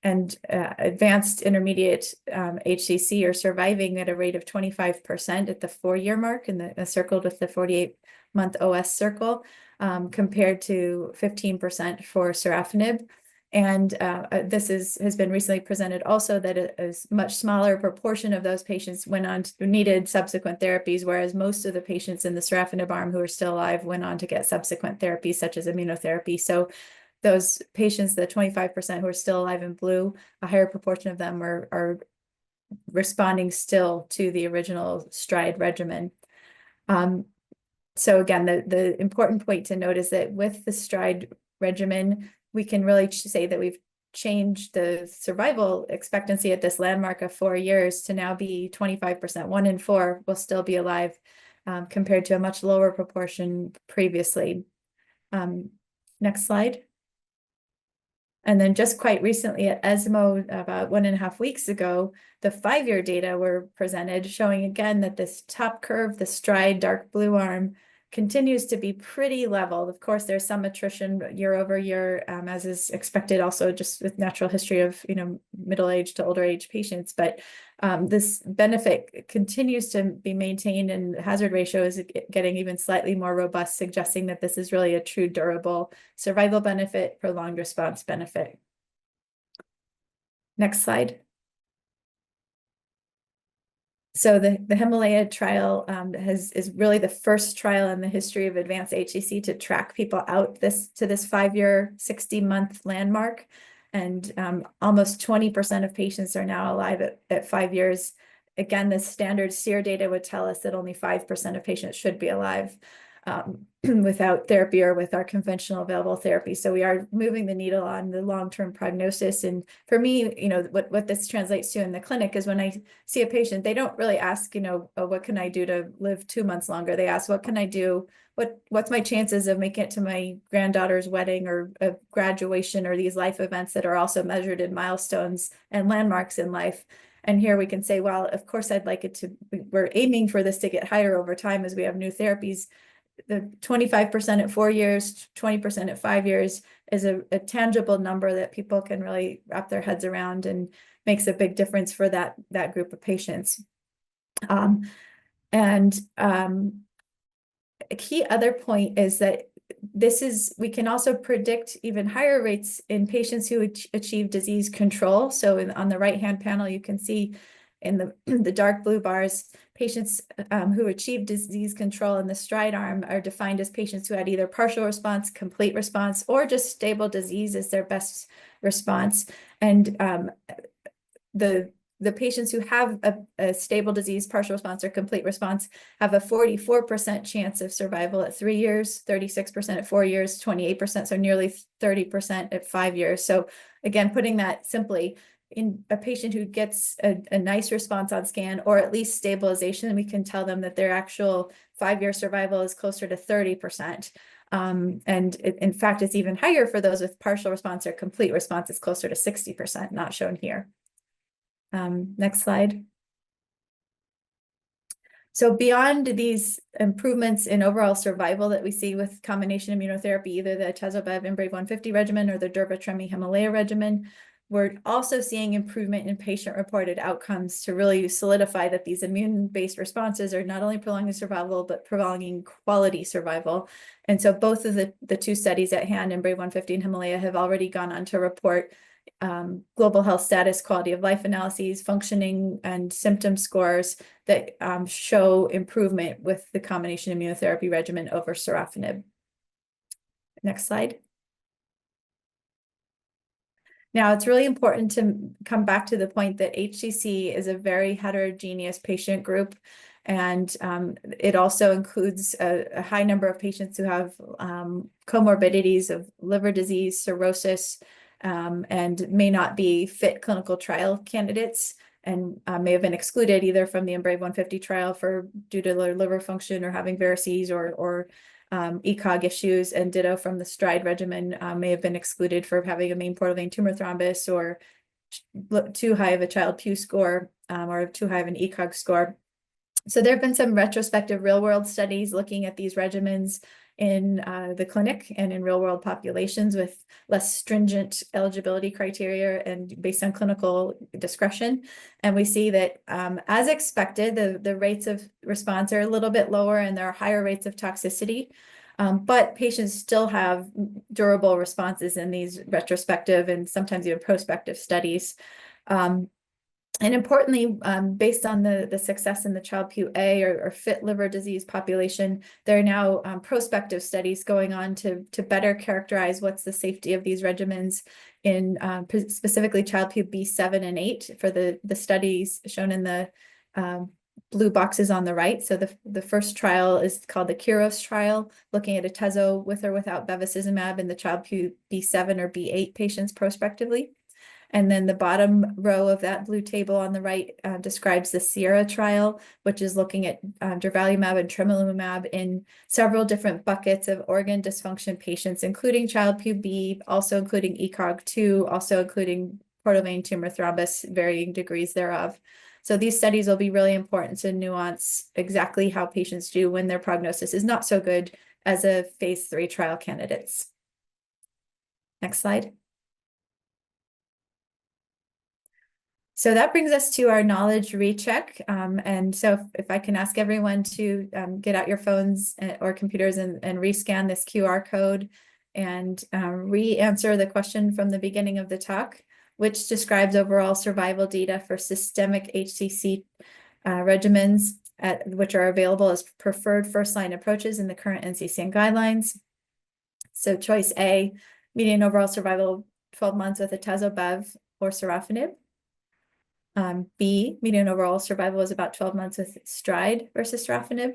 and advanced intermediate HCC are surviving at a rate of 25% at the 4-year mark, and circled with the 48-month OS circle, compared to 15% for sorafenib. And this has been recently presented also, that a much smaller proportion of those patients went on to needed subsequent therapies, whereas most of the patients in the sorafenib arm who are still alive went on to get subsequent therapies such as immunotherapy. So those patients, the 25% who are still alive in blue, a higher proportion of them are responding still to the original STRIDE regimen. So again, the important point to note is that with the STRIDE regimen, we can really say that we've changed the survival expectancy at this landmark of 4 years to now be 25%. 1 in 4 will still be alive, compared to a much lower proportion previously. Next slide. And then just quite recently at ESMO, about 1.5 weeks ago, the 5-year data were presented, showing again that this top curve, the STRIDE dark blue arm, continues to be pretty level. Of course, there's some attrition year over year, as is expected also just with natural history of, middle age to older age patients. But this benefit continues to be maintained, and hazard ratio is getting even slightly more robust, suggesting that this is really a true durable survival benefit, prolonged response benefit. Next slide. So the Himalaya trial is really the first trial in the history of advanced HCC to track people out to this 5-year, 60-month landmark. And almost 20% of patients are now alive at 5 years. Again, the standard SEER data would tell us that only 5% of patients should be alive without therapy or with our conventional available therapy. So we are moving the needle on the long-term prognosis. And for me, what this translates to in the clinic is when I see a patient, they don't really ask, oh, what can I do to live 2 months longer? They ask, what can I do? What's my chances of making it to my granddaughter's wedding or a graduation, or these life events that are also measured in milestones and landmarks in life? And here we can say, well, of course, I'd like it to, we're aiming for this to get higher over time as we have new therapies. The 25% at 4 years, 20% at 5 years is a tangible number that people can really wrap their heads around, and makes a big difference for that group of patients. A key other point is that we can also predict even higher rates in patients who achieve disease control. So on the right-hand panel, you can see in the dark blue bars, patients who achieve disease control in the STRIDE arm are defined as patients who had either partial response, complete response, or just stable disease as their best response. And the patients who have a stable disease, partial response, or complete response have a 44% chance of survival at 3 years, 36% at 4 years, 28%, so nearly 30% at 5 years. So again, putting that simply, in a patient who gets a nice response on scan, or at least stabilization, we can tell them that their actual 5-year survival is closer to 30%. In fact, it's even higher for those with partial response or complete response. It's closer to 60%, not shown here. Next slide. So beyond these improvements in overall survival that we see with combination immunotherapy, either the atezo-bev IMbrave150 regimen or the durva-tremi Himalaya regimen, we're also seeing improvement in patient-reported outcomes to really solidify that these immune-based responses are not only prolonging survival, but prolonging quality survival. And so both of the two studies at hand, Embrave 150 and Himalaya, have already gone on to report global health status, quality of life analyses, functioning and symptom scores that show improvement with the combination immunotherapy regimen over sorafenib. Next slide. Now, it's really important to come back to the point that HCC is a very heterogeneous patient group, and it also includes a high number of patients who have comorbidities of liver disease, cirrhosis, and may not be fit clinical trial candidates, and may have been excluded either from the Embrave 150 trial due to their liver function or having varices or ECOG issues, and ditto from the STRIDE regimen may have been excluded for having a main portal vein tumor thrombus or too high of a Child-Pugh score or too high of an ECOG score. So there have been some retrospective real-world studies looking at these regimens in the clinic and in real-world populations with less stringent eligibility criteria and based on clinical discretion. And we see that, as expected, the rates of response are a little bit lower and there are higher rates of toxicity. But patients still have durable responses in these retrospective and sometimes even prospective studies. And importantly, based on the success in the Child-Pugh A or fit liver disease population, there are now prospective studies going on to better characterize what's the safety of these regimens in specifically Child-Pugh B7 and 8 for the studies shown in the blue boxes on the right. So the first trial is called the Kuros trial, looking at atezo with or without bevacizumab in the Child-Pugh B7 or B8 patients prospectively. And then the bottom row of that blue table on the right describes the Sierra trial, which is looking at durvalumab and tremelimumab in several different buckets of organ dysfunction patients, including Child-Pugh B, also including ECOG2, also including portal vein tumor thrombus, varying degrees thereof. So these studies will be really important to nuance exactly how patients do when their prognosis is not so good as a phase 3 trial candidates. Next slide. So that brings us to our knowledge recheck. And so if I can ask everyone to get out your phones or computers and rescan this QR code and re-answer the question from the beginning of the talk, which describes overall survival data for systemic HCC regimens, which are available as preferred first-line approaches in the current NCCN guidelines. So choice A, median overall survival 12 months with atezo-bev or sorafenib. B, median overall survival was about 12 months with STRIDE versus sorafenib.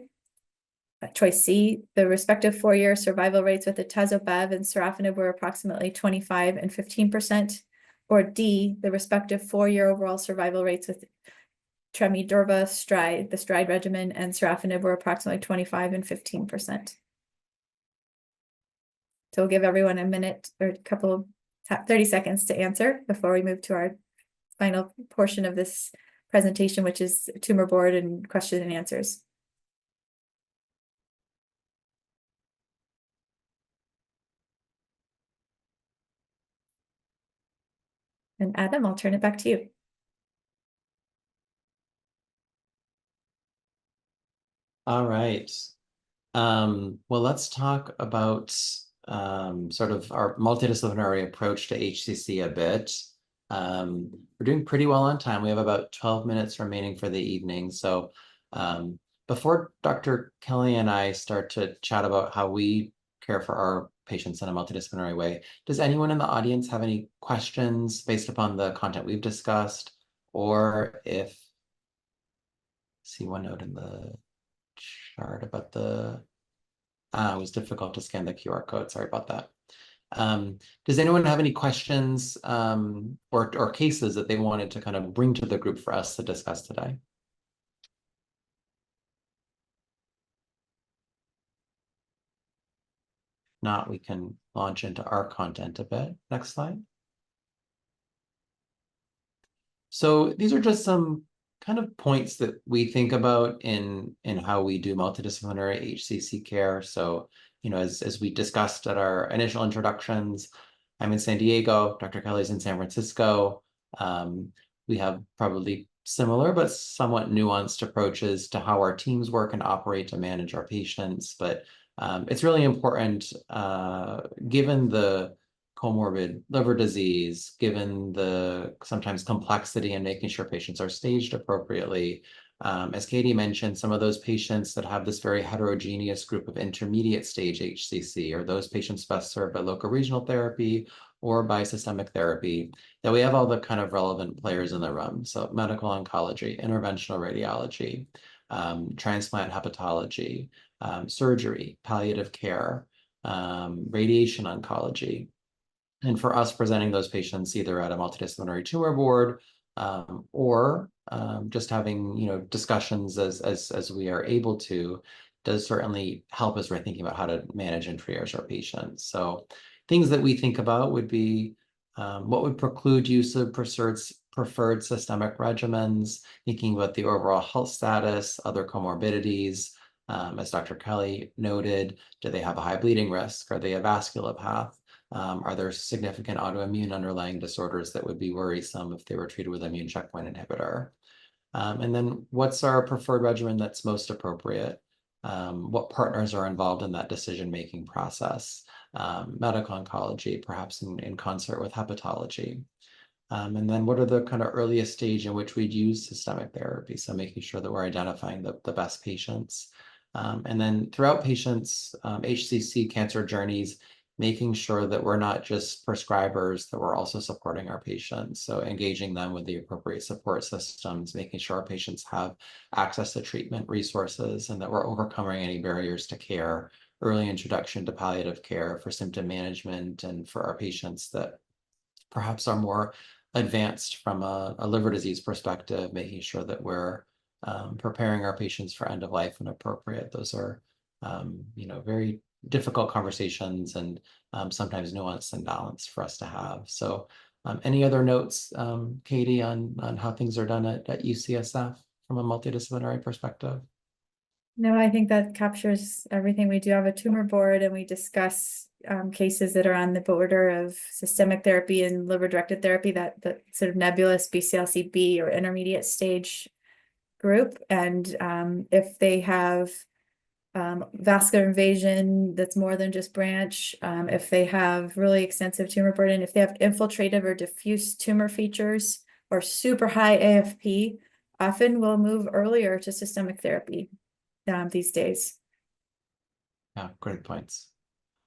Choice C, the respective 4-year survival rates with atezo-bev and sorafenib were approximately 25 and 15%. Or D, the respective 4-year overall survival rates with tremi-durva, STRIDE, the STRIDE regimen, and sorafenib were approximately 25 and 15%. So we'll give everyone a minute or 30 seconds to answer before we move to our final portion of this presentation, which is tumor board and question and answers. And Adam, I'll turn it back to you. All right. Well, let's talk about sort of our multidisciplinary approach to HCC a bit. We're doing pretty well on time. We have about 12 minutes remaining for the evening. So before Dr. Kelly and I start to chat about how we care for our patients in a multidisciplinary way, does anyone in the audience have any questions based upon the content we've discussed? Or if, see one note in the chart about it was difficult to scan the QR code. Sorry about that. Does anyone have any questions or cases that they wanted to kind of bring to the group for us to discuss today? If not, we can launch into our content a bit. Next slide. So these are just some kind of points that we think about in how we do multidisciplinary HCC care. So, you know, as we discussed at our initial introductions, I'm in San Diego, Dr. Kelly's in San Francisco. We have probably similar but somewhat nuanced approaches to how our teams work and operate to manage our patients. But it's really important, given the comorbid liver disease, given the sometimes complexity in making sure patients are staged appropriately. As Katie mentioned, some of those patients that have this very heterogeneous group of intermediate stage HCC are those patients best served by local regional therapy or by systemic therapy, that we have all the kind of relevant players in the room. So medical oncology, interventional radiology, transplant hepatology, surgery, palliative care, radiation oncology. And for us presenting those patients either at a multidisciplinary tumor board or just having discussions as we are able to does certainly help us we're thinking about how to manage and triage our patients. So things that we think about would be what would preclude use of preferred systemic regimens, thinking about the overall health status, other comorbidities. As Dr. Kelly noted, do they have a high bleeding risk? Are they a vascular path? Are there significant autoimmune underlying disorders that would be worrisome if they were treated with immune checkpoint inhibitor? And then what's our preferred regimen that's most appropriate? What partners are involved in that decision-making process? Medical oncology, perhaps in concert with hepatology. And then what are the kind of earliest stage in which we'd use systemic therapy? So making sure that we're identifying the best patients. And then throughout patients' HCC cancer journeys, making sure that we're not just prescribers, that we're also supporting our patients. So engaging them with the appropriate support systems, making sure our patients have access to treatment resources, and that we're overcoming any barriers to care, early introduction to palliative care for symptom management, and for our patients that perhaps are more advanced from a liver disease perspective, making sure that we're preparing our patients for end of life when appropriate. Those are, very difficult conversations and sometimes nuanced and balanced for us to have. So any other notes, Katie, on how things are done at UCSF from a multidisciplinary perspective? No, I think that captures everything. We do have a tumor board and we discuss cases that are on the border of systemic therapy and liver-directed therapy, that sort of nebulous BCLC-B or intermediate stage group. And if they have vascular invasion that's more than just branch, if they have really extensive tumor burden, if they have infiltrative or diffuse tumor features or super high AFP, often we'll move earlier to systemic therapy these days. Yeah, great points.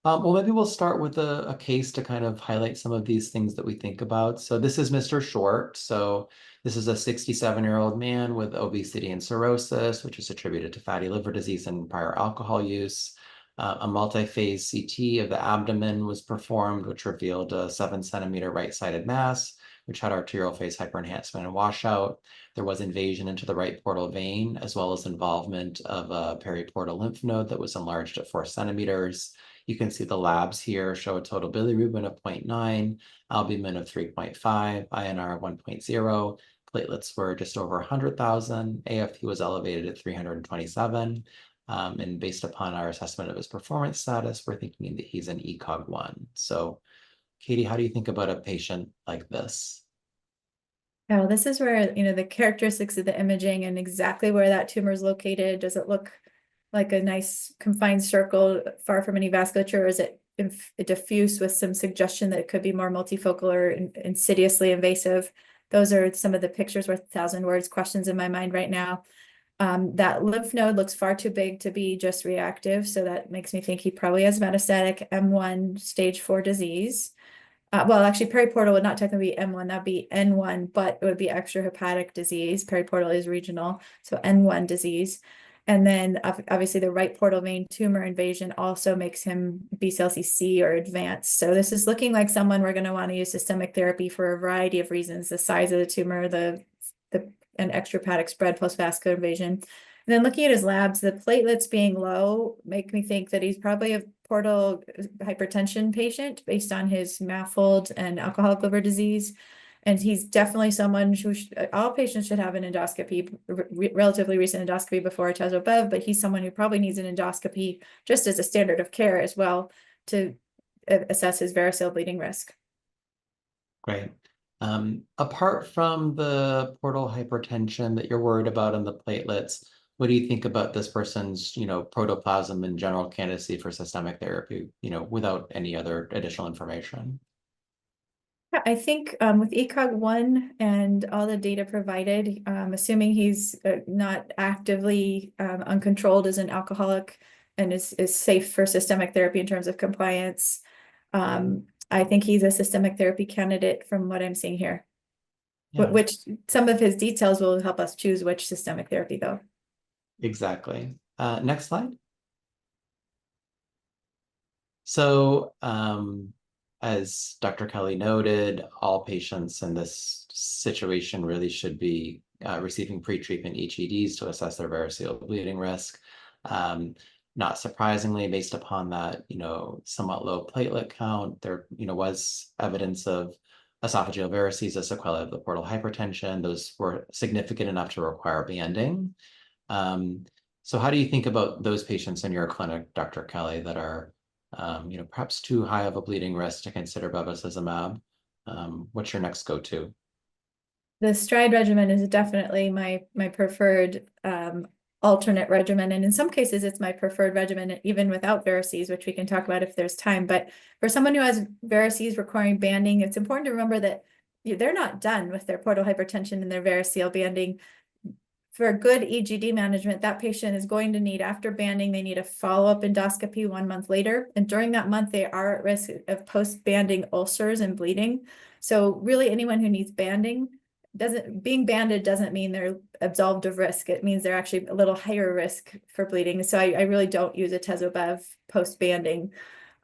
Well, maybe we'll start with a case to kind of highlight some of these things that we think about. So this is Mr. Short. So this is a 67-year-old man with obesity and cirrhosis, which is attributed to fatty liver disease and prior alcohol use. A multi-phase CT of the abdomen was performed, which revealed a 7-centimeter right-sided mass, which had arterial phase hyperenhancement and washout. There was invasion into the right portal vein, as well as involvement of a periportal lymph node that was enlarged at 4 centimeters. You can see the labs here show a total bilirubin of 0.9, albumin of 3.5, INR of 1.0. Platelets were just over 100,000. AFP was elevated at 327. And based upon our assessment of his performance status, we're thinking that he's an ECOG 1. So, Katie, how do you think about a patient like this? Now, this is where, the characteristics of the imaging and exactly where that tumor is located. Does it look like a nice confined circle far from any vasculature, or is it diffuse with some suggestion that it could be more multifocal or insidiously invasive? Those are some of the pictures worth 1,000 words questions in my mind right now. That lymph node looks far too big to be just reactive, so that makes me think he probably has metastatic M1 stage 4 disease. Well, actually, periportal would not technically be M1, that'd be N1, but it would be extrahepatic disease. Periportal is regional, so N1 disease. And then obviously the right portal vein tumor invasion also makes him BCLC or advanced. So this is looking like someone we're going to want to use systemic therapy for a variety of reasons: the size of the tumor, and extrahepatic spread plus vascular invasion. And then looking at his labs, the platelets being low make me think that he's probably a portal hypertension patient based on his MAFLD and alcoholic liver disease. And he's definitely someone who all patients should have an endoscopy, relatively recent endoscopy before atezo-bev, but he's someone who probably needs an endoscopy just as a standard of care as well to assess his variceal bleeding risk. Great. Apart from the portal hypertension that you're worried about and the platelets, what do you think about this person's, protoplasm and general candidacy for systemic therapy, without any other additional information? Yeah, I think with ECOG 1 and all the data provided, assuming he's not actively uncontrolled as an alcoholic and is safe for systemic therapy in terms of compliance, I think he's a systemic therapy candidate from what I'm seeing here. Yeah, Which some of his details will help us choose which systemic therapy, though. exactly. Next slide. So, as Dr. Kelly noted, all patients in this situation really should be receiving pre-treatment HEDs to assess their variceal bleeding risk. Not surprisingly, based upon that, somewhat low platelet count, there, was evidence of esophageal varices, a sequelae of the portal hypertension. Those were significant enough to require banding. So how do you think about those patients in your clinic, Dr. Kelly, that are perhaps too high of a bleeding risk to consider bevacizumab? What's your next go-to? The stride regimen is definitely my preferred alternate regimen. And in some cases, it's my preferred regimen, even without varices, which we can talk about if there's time. But for someone who has varices requiring banding, it's important to remember that they're not done with their portal hypertension and their variceal banding. For good EGD management, that patient is going to need, after banding, they need a follow-up endoscopy 1 month later. And during that month, they are at risk of post-banding ulcers and bleeding. So really anyone who needs banding, being banded doesn't mean they're absolved of risk. It means they're actually a little higher risk for bleeding. So I really don't use atezo-bev post-banding,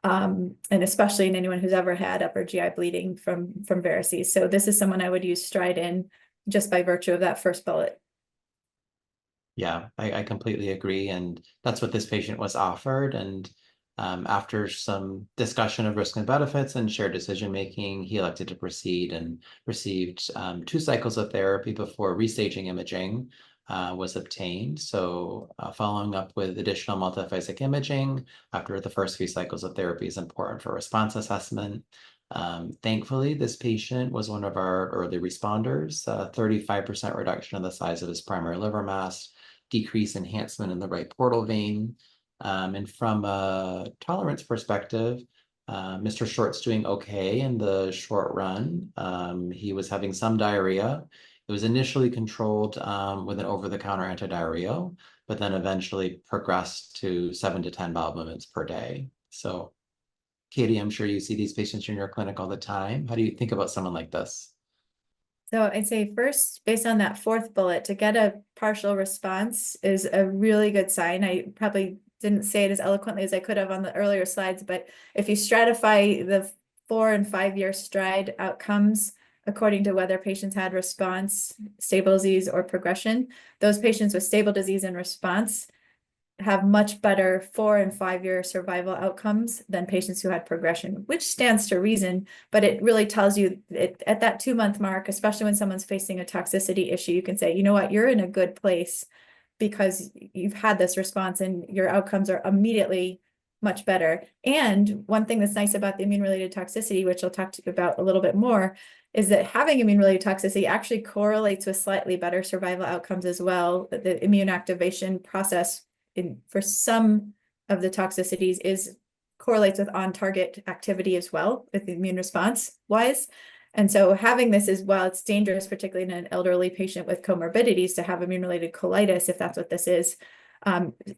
and especially in anyone who's ever had upper GI bleeding from varices. So this is someone I would use stride in just by virtue of that first bullet. Yeah, I completely agree. And that's what this patient was offered. And after some discussion of risk and benefits and shared decision making, he elected to proceed and received 2 cycles of therapy before restaging imaging was obtained. So following up with additional multiphasic imaging after the first few cycles of therapy is important for response assessment. Thankfully, this patient was one of our early responders, 35% reduction in the size of his primary liver mass, decrease enhancement in the right portal vein. And from a tolerance perspective, Mr. Short's doing okay in the short run. He was having some diarrhea. It was initially controlled with an over-the-counter antidiarrheal, but then eventually progressed to 7 to 10 bowel movements per day. So, Katie, I'm sure you see these patients in your clinic all the time. How do you think about someone like this? So I'd say first, based on that fourth bullet, to get a partial response is a really good sign. I probably didn't say it as eloquently as I could have on the earlier slides, but if you stratify the 4 and 5 year stride outcomes according to whether patients had response, stable disease, or progression, those patients with stable disease and response have much better 4 and 5 year survival outcomes than patients who had progression, which stands to reason, but it really tells you that at that 2-month mark, especially when someone's facing a toxicity issue, you can say, you know what, you're in a good place because you've had this response and your outcomes are immediately much better. And one thing that's nice about the immune-related toxicity, which I'll talk to you about a little bit more, is that having immune-related toxicity actually correlates with slightly better survival outcomes as well. The immune activation process for some of the toxicities correlates with on-target activity as well, with the immune response wise. And so having this as well, it's dangerous, particularly in an elderly patient with comorbidities, to have immune-related colitis, if that's what this is.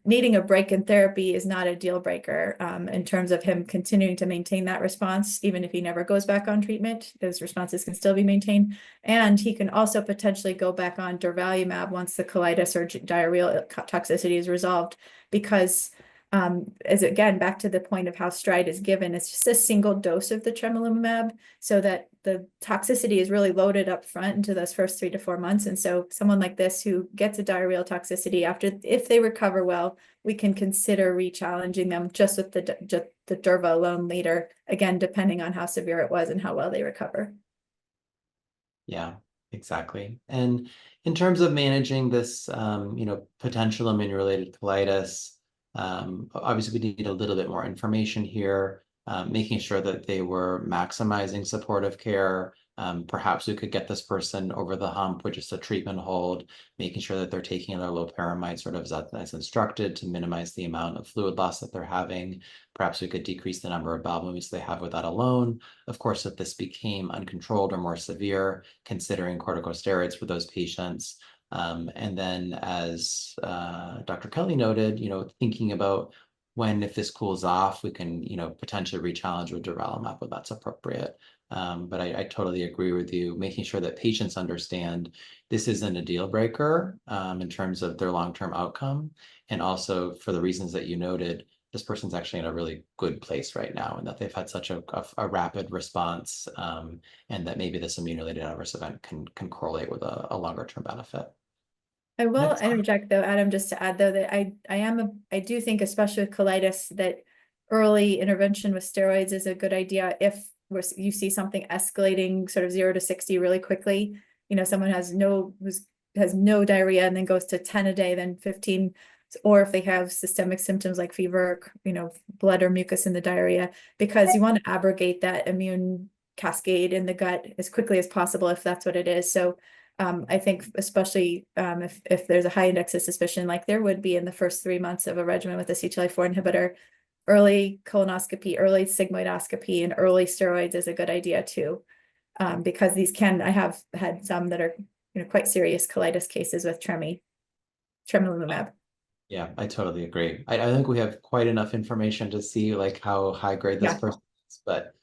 Needing a break in therapy is not a deal breaker in terms of him continuing to maintain that response. Even if he never goes back on treatment, those responses can still be maintained. And he can also potentially go back on durvalumab once the colitis or diarrheal toxicity is resolved, because as again, back to the point of how stride is given, it's just a single dose of the tremelimumab, so that the toxicity is really loaded up front into those first 3 to 4 months. And so someone like this who gets a diarrheal toxicity if they recover well, we can consider re-challenging them just with the durva alone later, again, depending on how severe it was and how well they recover. Yeah, exactly. And in terms of managing this, potential immune-related colitis, obviously we need a little bit more information here, making sure that they were maximizing supportive care, Perhaps we could get this person over the hump with just a treatment hold, making sure that they're taking their loperamide sort of as instructed to minimize the amount of fluid loss that they're having. Perhaps we could decrease the number of bowel movements they have with that alone. Of course, if this became uncontrolled or more severe, considering corticosteroids for those patients. And then as Dr. Kelly noted, thinking about when, if this cools off, we can, potentially re-challenge with durvalumab when that's appropriate. But I totally agree with you, making sure that patients understand this isn't a deal breaker in terms of their long-term outcome. And also for the reasons that you noted, this person's actually in a really good place right now and that they've had such a rapid response and that maybe this immune-related adverse event can correlate with a longer-term benefit. I will Next. interject though, Adam, just to add though that I do think, especially with colitis, that early intervention with steroids is a good idea if you see something escalating sort of 0 to 60 really quickly. Someone has no diarrhea and then goes to 10 a day, then 15, or if they have systemic symptoms like fever, blood or mucus in the diarrhea, because you want to abrogate that immune cascade in the gut as quickly as possible if that's what it is. So I think especially if there's a high index of suspicion, like there would be in the first 3 months of a regimen with a CTLA-4 inhibitor, early colonoscopy, early sigmoidoscopy, and early steroids is a good idea too. Because I have had some that are quite serious colitis cases with tremelimumab. Yeah, I totally agree. I think we have quite enough information to see like how high grade this person is, but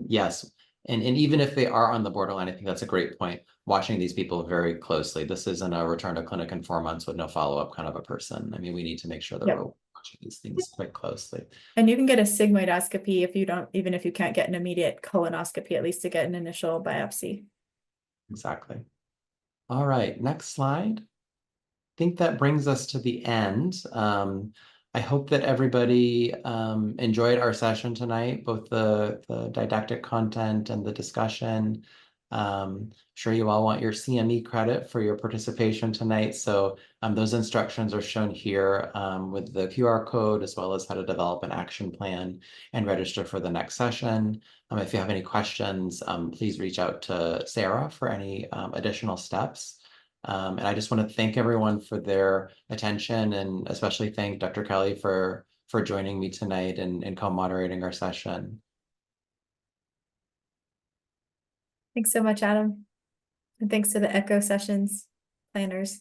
yes. And even if they are on the borderline, I think that's a great point. Watching these people very closely. This isn't a return to clinic in 4 months with no follow-up kind of a person. I mean, we need to make sure that we're watching these things quite closely. And you can get a sigmoidoscopy even if you can't get an immediate colonoscopy, at least to get an initial biopsy. Exactly. All right, next slide. I think that brings us to the end. I hope that everybody enjoyed our session tonight, both the didactic content and the discussion. Sure you all want your CME credit for your participation tonight. So those instructions are shown here with the QR code, as well as how to develop an action plan and register for the next session. If you have any questions, please reach out to Sarah for any additional steps. And I just want to thank everyone for their attention and especially thank Dr. Kelly for joining me tonight and co-moderating our session. Thanks so much, Adam. And thanks to the ECHO sessions planners.